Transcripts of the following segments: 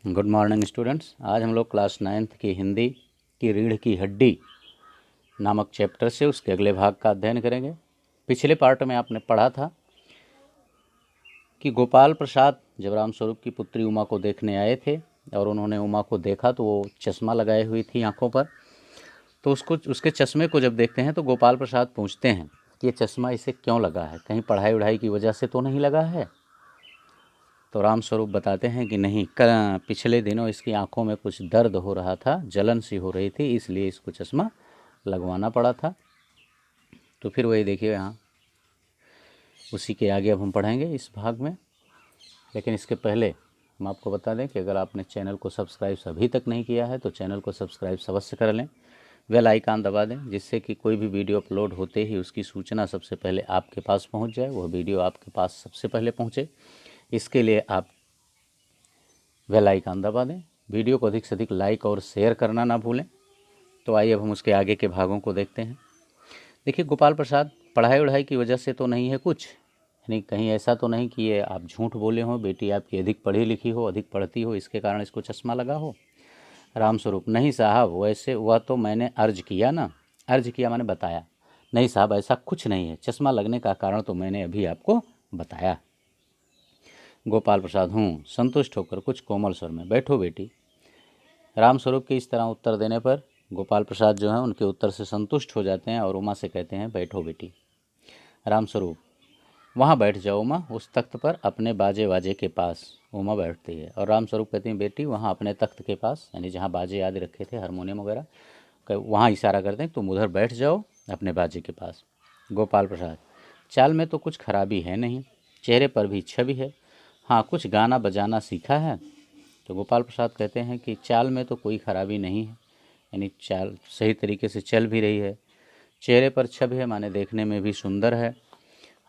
Good morning students. आज हम लोग क्लास 9th की हिंदी की रीढ़ की हड्डी नामक चैप्टर से उसके अगले भाग का अध्ययन करेंगे। पिछले पार्ट में आपने पढ़ा था कि गोपाल प्रसाद जब रामस्वरूप की पुत्री उमा को देखने आए थे और उन्होंने उमा को देखा तो वो चश्मा लगाए हुई थी आँखों पर। तो उसके चश्मे को जब देखते हैं तो गोपाल प्रसाद पूछते हैं कि ये चश्मा इसे क्यों लगा है, कहीं पढ़ाई वढ़ाई की वजह से तो नहीं लगा है। तो रामस्वरूप बताते हैं कि नहीं, पिछले दिनों इसकी आंखों में कुछ दर्द हो रहा था, जलन सी हो रही थी, इसलिए इसको चश्मा लगवाना पड़ा था। तो फिर वही देखिए यहाँ उसी के आगे अब हम पढ़ेंगे इस भाग में। लेकिन इसके पहले हम आपको बता दें कि अगर आपने चैनल को सब्सक्राइब अभी तक नहीं किया है तो चैनल को सब्सक्राइब अवश्य कर लें, बेल आइकन दबा दें, जिससे कि कोई भी वीडियो अपलोड होते ही उसकी सूचना सबसे पहले आपके पास पहुंच जाए, वह वीडियो आपके पास सबसे पहले पहुंचे। इसके लिए आप बेल आइकन दबा दें, वीडियो को अधिक से अधिक लाइक और शेयर करना ना भूलें। तो आइए अब हम उसके आगे के भागों को देखते हैं। देखिए, गोपाल प्रसाद पढ़ाई वढ़ाई की वजह से तो नहीं है कुछ, यानी कहीं ऐसा तो नहीं कि ये आप झूठ बोले हो, बेटी आपकी अधिक पढ़ी लिखी हो, अधिक पढ़ती हो, इसके कारण इसको चश्मा लगा हो। रामस्वरूप: नहीं साहब, वैसे वह तो मैंने अर्ज किया ना, अर्ज किया मैंने बताया। नहीं साहब, ऐसा कुछ नहीं है, चश्मा लगने का कारण तो मैंने अभी आपको बताया। गोपाल प्रसाद: हूँ, संतुष्ट होकर कुछ कोमल स्वर में, बैठो बेटी। रामस्वरूप के इस तरह उत्तर देने पर गोपाल प्रसाद जो हैं उनके उत्तर से संतुष्ट हो जाते हैं और उमा से कहते हैं, बैठो बेटी। रामस्वरूप: वहाँ बैठ जाओ उमा, उस तख्त पर अपने बाजे वाजे के पास। उमा बैठती है और रामस्वरूप कहते हैं, बेटी वहाँ अपने तख्त के पास, यानी जहाँ बाजे आदि रखे थे, हारमोनियम वगैरह, वहाँ इशारा करते हैं, तुम उधर बैठ जाओ अपने बाजे के पास। गोपाल प्रसाद: चाल में तो कुछ खराबी है नहीं, चेहरे पर भी छवि है, हाँ कुछ गाना बजाना सीखा है। तो गोपाल प्रसाद कहते हैं कि चाल में तो कोई खराबी नहीं है, यानी चाल सही तरीके से चल भी रही है, चेहरे पर छवि है माने देखने में भी सुंदर है,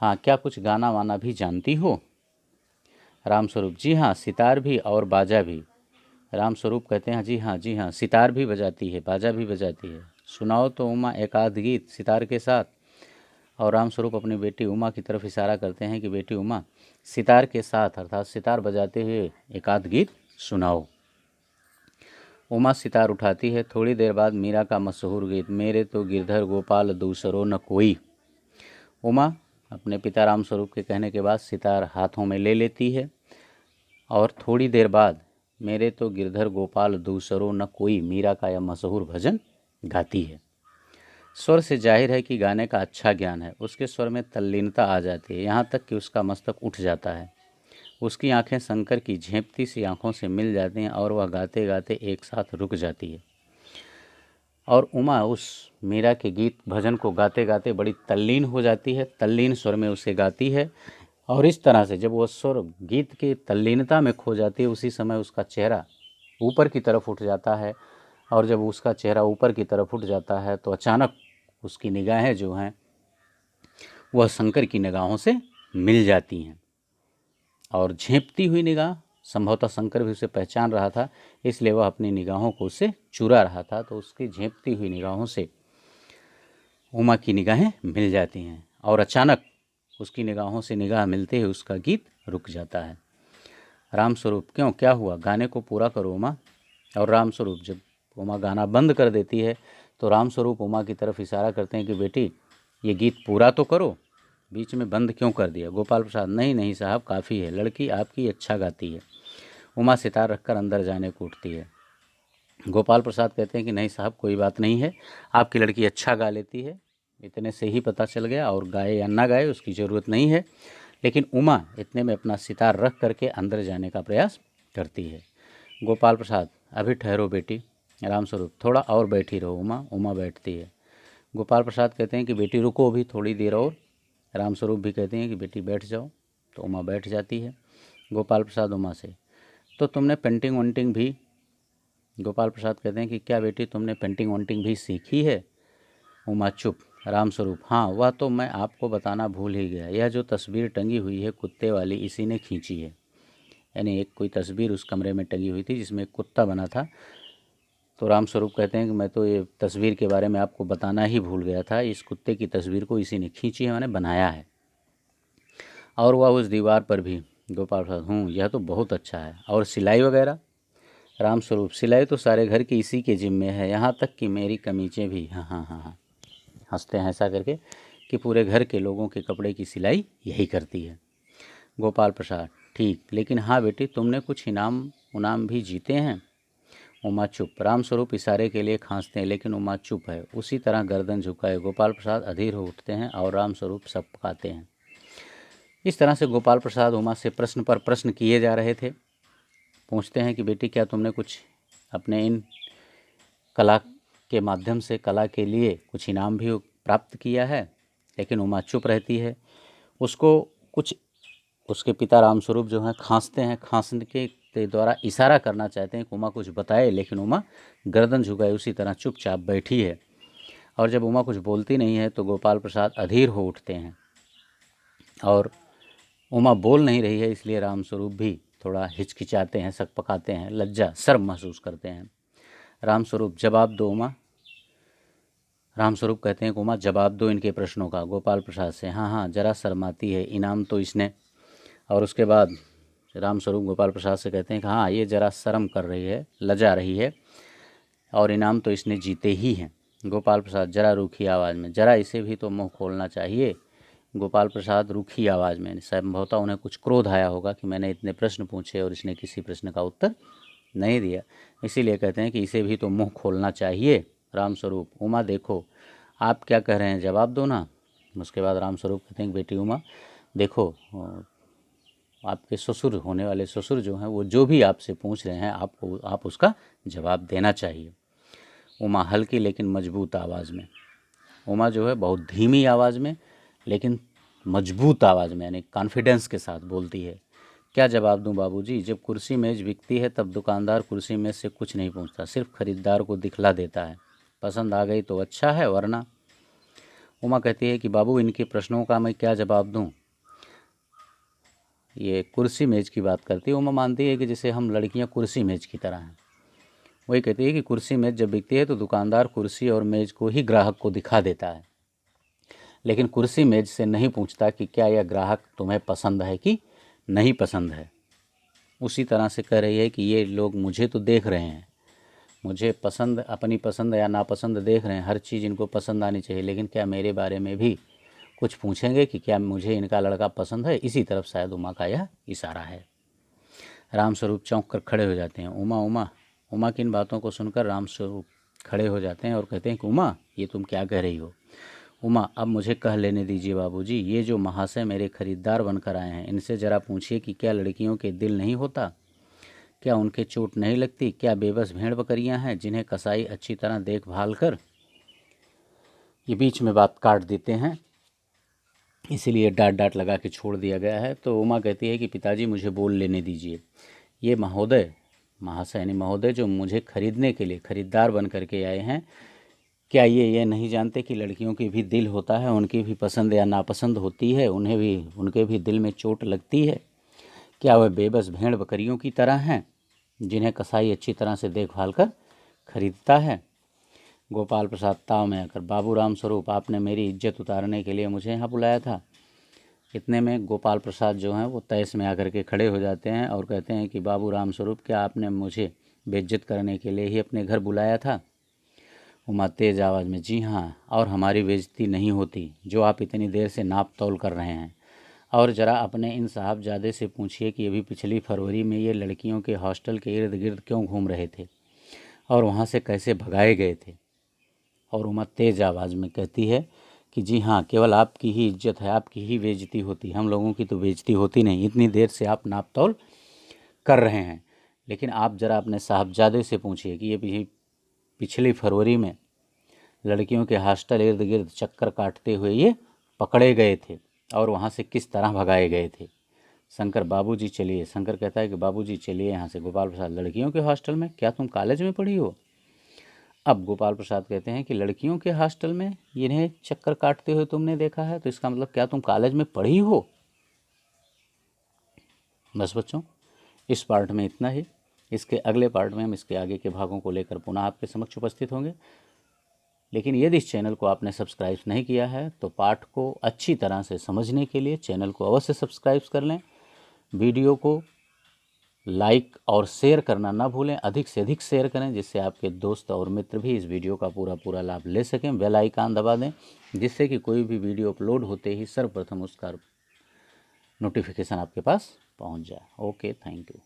हाँ क्या कुछ गाना वाना भी जानती हो। रामस्वरूप: जी हाँ, सितार भी और बाजा भी। रामस्वरूप कहते हैं, जी हाँ जी हाँ, सितार भी बजाती है, बाजा भी बजाती है, सुनाओ तो उमा एक आध गीत सितार के साथ। और रामस्वरूप अपनी बेटी उमा की तरफ इशारा करते हैं कि बेटी उमा, सितार के साथ अर्थात सितार बजाते हुए एक आध गीत सुनाओ। उमा सितार उठाती है। थोड़ी देर बाद मीरा का मशहूर गीत, मेरे तो गिरधर गोपाल दूसरो न कोई। उमा अपने पिता रामस्वरूप के कहने के बाद सितार हाथों में ले लेती है और थोड़ी देर बाद मेरे तो गिरधर गोपाल दूसरो न कोई, मीरा का यह मशहूर भजन गाती है। स्वर से जाहिर है कि गाने का अच्छा ज्ञान है, उसके स्वर में तल्लीनता आ जाती है, यहाँ तक कि उसका मस्तक उठ जाता है। उसकी आंखें शंकर की झेंपती सी आंखों से मिल जाती हैं और वह गाते गाते एक साथ रुक जाती है। और उमा उस मीरा के गीत भजन को गाते गाते बड़ी तल्लीन हो जाती है, तल्लीन स्वर में उसे गाती है। और इस तरह से जब वह स्वर गीत की तल्लीनता में खो जाती है, उसी समय उसका चेहरा ऊपर की तरफ उठ जाता है। और जब उसका चेहरा ऊपर की तरफ उठ जाता है तो अचानक उसकी निगाहें जो हैं वह शंकर की निगाहों से मिल जाती हैं। और झेंपती हुई निगाह, संभवतः शंकर भी उसे पहचान रहा था, इसलिए वह अपनी निगाहों को उससे चुरा रहा था। तो उसकी झेंपती हुई निगाहों से उमा की निगाहें मिल जाती हैं और अचानक उसकी निगाहों से निगाह मिलते ही उसका गीत रुक जाता है। रामस्वरूप: क्यों, क्या हुआ, गाने को पूरा करो उमा। और रामस्वरूप जब उमा गाना बंद कर देती है तो रामस्वरूप उमा की तरफ इशारा करते हैं कि बेटी ये गीत पूरा तो करो, बीच में बंद क्यों कर दिया। गोपाल प्रसाद: नहीं नहीं साहब, काफ़ी है, लड़की आपकी अच्छा गाती है। उमा सितार रखकर अंदर जाने को उठती है। गोपाल प्रसाद कहते हैं कि नहीं साहब, कोई बात नहीं है, आपकी लड़की अच्छा गा लेती है, इतने से ही पता चल गया, और गाए या ना गाए उसकी ज़रूरत नहीं है। लेकिन उमा इतने में अपना सितार रख करके अंदर जाने का प्रयास करती है। गोपाल प्रसाद: अभी ठहरो बेटी। रामस्वरूप: थोड़ा और बैठी रहो उमा। उमा बैठती है। गोपाल प्रसाद कहते हैं कि बेटी रुको अभी थोड़ी देर और। रामस्वरूप भी कहते हैं कि बेटी बैठ जाओ। तो उमा बैठ जाती है। गोपाल प्रसाद उमा से: तो तुमने पेंटिंग वेंटिंग भी। गोपाल प्रसाद कहते हैं कि क्या बेटी तुमने पेंटिंग वेंटिंग भी सीखी है। उमा चुप। रामस्वरूप: हाँ, वह तो मैं आपको बताना भूल ही गया, यह जो तस्वीर टंगी हुई है कुत्ते वाली, इसी ने खींची है। यानी एक कोई तस्वीर उस कमरे में टंगी हुई थी जिसमें एक कुत्ता बना था। तो रामस्वरूप कहते हैं कि मैं तो ये तस्वीर के बारे में आपको बताना ही भूल गया था, इस कुत्ते की तस्वीर को इसी ने खींची है, मैंने बनाया है। और वह उस दीवार पर भी। गोपाल प्रसाद: यह तो बहुत अच्छा है। और सिलाई वगैरह। रामस्वरूप, सिलाई तो सारे घर की इसी के जिम्मे है, यहाँ तक कि मेरी कमीजें भी। हाँ हाँ हाँ हाँ, हंसते हैं ऐसा करके कि पूरे घर के लोगों के कपड़े की सिलाई यही करती है। गोपाल प्रसाद, ठीक, लेकिन हाँ बेटी, तुमने कुछ इनाम भी जीते हैं। उमा चुप। रामस्वरूप इशारे के लिए खांसते हैं, लेकिन उमा चुप है, उसी तरह गर्दन झुकाए। गोपाल प्रसाद अधीर हो उठते हैं और रामस्वरूप सब पकाते हैं। इस तरह से गोपाल प्रसाद उमा से प्रश्न पर प्रश्न किए जा रहे थे। पूछते हैं कि बेटी, क्या तुमने कुछ अपने इन कला के माध्यम से कला के लिए कुछ इनाम भी प्राप्त किया है? लेकिन उमा चुप रहती है। उसको कुछ उसके पिता रामस्वरूप जो हैं खांसते हैं, खांसने के द्वारा इशारा करना चाहते हैं कि उमा कुछ बताए, लेकिन उमा गर्दन झुकाए उसी तरह चुपचाप बैठी है। और जब उमा कुछ बोलती नहीं है तो गोपाल प्रसाद अधीर हो उठते हैं और उमा बोल नहीं रही है, इसलिए रामस्वरूप भी थोड़ा हिचकिचाते हैं, सकपकाते हैं, लज्जा शर्म महसूस करते हैं। रामस्वरूप, जवाब दो उमा। रामस्वरूप कहते हैं कि उमा जवाब दो इनके प्रश्नों का। गोपाल प्रसाद से, हाँ हाँ, जरा शर्माती है, इनाम तो इसने। और उसके बाद रामस्वरूप गोपाल प्रसाद से कहते हैं कि हाँ, ये जरा शर्म कर रही है, लजा रही है, और इनाम तो इसने जीते ही हैं। गोपाल प्रसाद जरा रूखी आवाज़ में, जरा इसे भी तो मुंह खोलना चाहिए। गोपाल प्रसाद रूखी आवाज़ में, संभवतः उन्हें कुछ क्रोध आया होगा कि मैंने इतने प्रश्न पूछे और इसने किसी प्रश्न का उत्तर नहीं दिया, इसीलिए कहते हैं कि इसे भी तो मुंह खोलना चाहिए। रामस्वरूप, उमा देखो, आप क्या कह रहे हैं, जवाब दो ना। उसके बाद रामस्वरूप कहते हैं कि बेटी उमा देखो, आपके ससुर, होने वाले ससुर जो हैं, वो जो भी आपसे पूछ रहे हैं आप उसका जवाब देना चाहिए। उमा हल्की लेकिन मजबूत आवाज़ में, उमा जो है बहुत धीमी आवाज़ में लेकिन मजबूत आवाज़ में, यानी कॉन्फिडेंस के साथ बोलती है। क्या जवाब दूं बाबूजी? जब कुर्सी मेज़ बिकती है तब दुकानदार कुर्सी मेज़ से कुछ नहीं पूछता, सिर्फ खरीदार को दिखला देता है। पसंद आ गई तो अच्छा है, वरना। उमा कहती है कि बाबू, इनके प्रश्नों का मैं क्या जवाब दूं? ये कुर्सी मेज़ की बात करती है। उमा मानती है कि जैसे हम लड़कियां कुर्सी मेज़ की तरह हैं। वही कहती है कि कुर्सी मेज़ जब बिकती है तो दुकानदार कुर्सी और मेज़ को ही ग्राहक को दिखा देता है, लेकिन कुर्सी मेज़ से नहीं पूछता कि क्या यह ग्राहक तुम्हें पसंद है कि नहीं पसंद है। उसी तरह से कह रही है कि ये लोग मुझे तो देख रहे हैं, मुझे पसंद, अपनी पसंद या नापसंद देख रहे हैं, हर चीज़ इनको पसंद आनी चाहिए, लेकिन क्या मेरे बारे में भी कुछ पूछेंगे कि क्या मुझे इनका लड़का पसंद है? इसी तरफ शायद उमा का यह इशारा है। रामस्वरूप चौंक कर खड़े हो जाते हैं। उमा की इन बातों को सुनकर रामस्वरूप खड़े हो जाते हैं और कहते हैं कि उमा, ये तुम क्या कह रही हो? उमा, अब मुझे कह लेने दीजिए बाबूजी, ये जो महाशय मेरे खरीदार बनकर आए हैं, इनसे ज़रा पूछिए कि क्या लड़कियों के दिल नहीं होता? क्या उनके चोट नहीं लगती? क्या बेबस भेड़ बकरियां हैं जिन्हें कसाई अच्छी तरह देखभाल कर। ये बीच में बात काट देते हैं, इसीलिए डांट लगा के छोड़ दिया गया है। तो उमा कहती है कि पिताजी, मुझे बोल लेने दीजिए। ये महाशय यानी महोदय जो मुझे खरीदने के लिए खरीदार बन करके आए हैं, क्या ये नहीं जानते कि लड़कियों की भी दिल होता है, उनकी भी पसंद या नापसंद होती है, उनके भी दिल में चोट लगती है? क्या वह बेबस भेड़ बकरियों की तरह हैं जिन्हें कसाई अच्छी तरह से देखभाल कर खरीदता है? गोपाल प्रसाद ताव में आकर, बाबू रामस्वरूप, आपने मेरी इज्जत उतारने के लिए मुझे यहाँ बुलाया था। इतने में गोपाल प्रसाद जो हैं वो तैस में आकर के खड़े हो जाते हैं और कहते हैं कि बाबू रामस्वरूप, क्या आपने मुझे बेइज्जत करने के लिए ही अपने घर बुलाया था? उमा तेज आवाज़ में, जी हाँ, और हमारी बेइज्जती नहीं होती जो आप इतनी देर से नाप तौल कर रहे हैं। और ज़रा अपने इन साहबजादे से पूछिए कि अभी पिछली फरवरी में ये लड़कियों के हॉस्टल के इर्द गिर्द क्यों घूम रहे थे और वहाँ से कैसे भगाए गए थे। और उमा तेज आवाज़ में कहती है कि जी हाँ, केवल आपकी ही इज्जत है, आपकी ही बेइज्जती होती, हम लोगों की तो बेइज्जती होती नहीं। इतनी देर से आप नाप तौल कर रहे हैं, लेकिन आप ज़रा अपने साहबजादे से पूछिए कि ये पिछली फरवरी में लड़कियों के हॉस्टल इर्द गिर्द चक्कर काटते हुए ये पकड़े गए थे और वहाँ से किस तरह भगाए गए थे। शंकर, बाबूजी चलिए। शंकर कहता है कि बाबूजी चलिए यहाँ से। गोपाल प्रसाद, लड़कियों के हॉस्टल में? क्या तुम कॉलेज में पढ़ी हो? अब गोपाल प्रसाद कहते हैं कि लड़कियों के हॉस्टल में इन्हें चक्कर काटते हुए तुमने देखा है, तो इसका मतलब क्या तुम कॉलेज में पढ़ी हो? बस बच्चों, इस पार्ट में इतना ही। इसके अगले पार्ट में हम इसके आगे के भागों को लेकर पुनः आपके समक्ष उपस्थित होंगे। लेकिन यदि इस चैनल को आपने सब्सक्राइब नहीं किया है तो पाठ को अच्छी तरह से समझने के लिए चैनल को अवश्य सब्सक्राइब कर लें। वीडियो को लाइक और शेयर करना ना भूलें, अधिक से अधिक शेयर करें जिससे आपके दोस्त और मित्र भी इस वीडियो का पूरा लाभ ले सकें। बेल आइकन दबा दें जिससे कि कोई भी वीडियो अपलोड होते ही सर्वप्रथम उसका नोटिफिकेशन आपके पास पहुंच जाए। Okay, thank you.